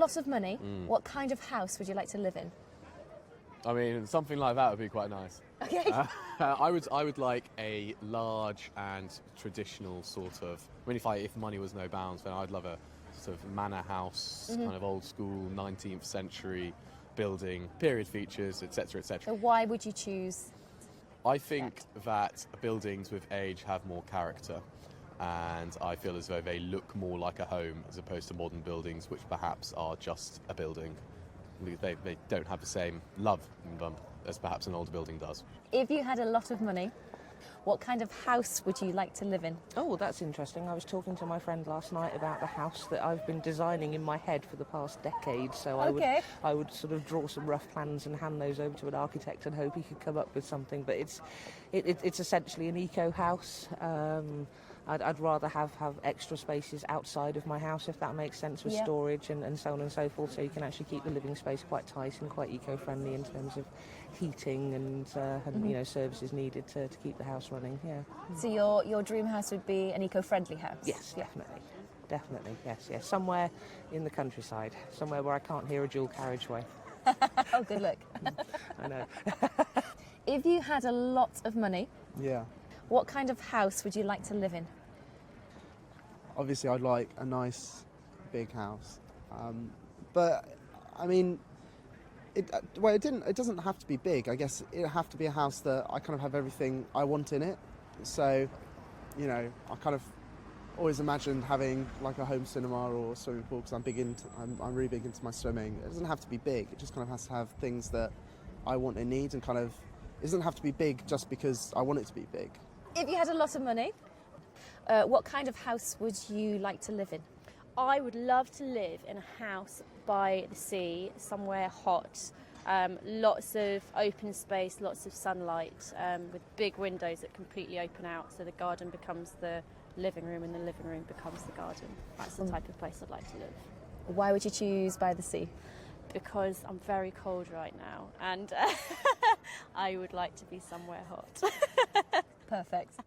lot of money, what kind of house would you like to live in? I mean, something like that would be quite nice. Okay. I would like a large and traditional sort of. I mean, if money was no bounds, then I'd love a sort of manor house, kind of old school 19th century building, period features, etc., etc. So why would you choose? I think that buildings with age have more character, and I feel as though they look more like a home as opposed to modern buildings, which perhaps are just a building. They don't have the same love in them as perhaps an older building does. If you had a lot of money, what kind of house would you like to live in? Oh, that's interesting. I was talking to my friend last night about the house that I've been designing in my head for the past decade. So I would sort of draw some rough plans and hand those over to an architect and hope he could come up with something. But it's essentially an eco house. I'd rather have extra spaces outside of my house, if that makes sense, with storage and so on and so forth, so you can actually keep the living space quite tight and quite eco-friendly in terms of heating and services needed to keep the house running. Yeah. So your dream house would be an eco-friendly house? Yes, definitely, yes. Somewhere in the countryside, somewhere where I can't hear a dual carriageway. Oh, good luck. I know. If you had a lot of money, what kind of house would you like to live in? Obviously, I'd like a nice, big house. But, I mean, it doesn't have to be big. I guess it'd have to be a house that I kind of have everything I want in it. So, I kind of always imagined having like a home cinema or swimming pool, because I'm really big into my swimming. It doesn't have to be big. It just kind of has to have things that I want and need, and kind of, it doesn't have to be big just because I want it to be big. If you had a lot of money, what kind of house would you like to live in? I would love to live in a house by the sea, somewhere hot, lots of open space, lots of sunlight, with big windows that completely open out, so the garden becomes the living room and the living room becomes the garden. That's the type of place I'd like to live. Why would you choose by the sea? Because I'm very cold right now and I would like to be somewhere hot. Perfect.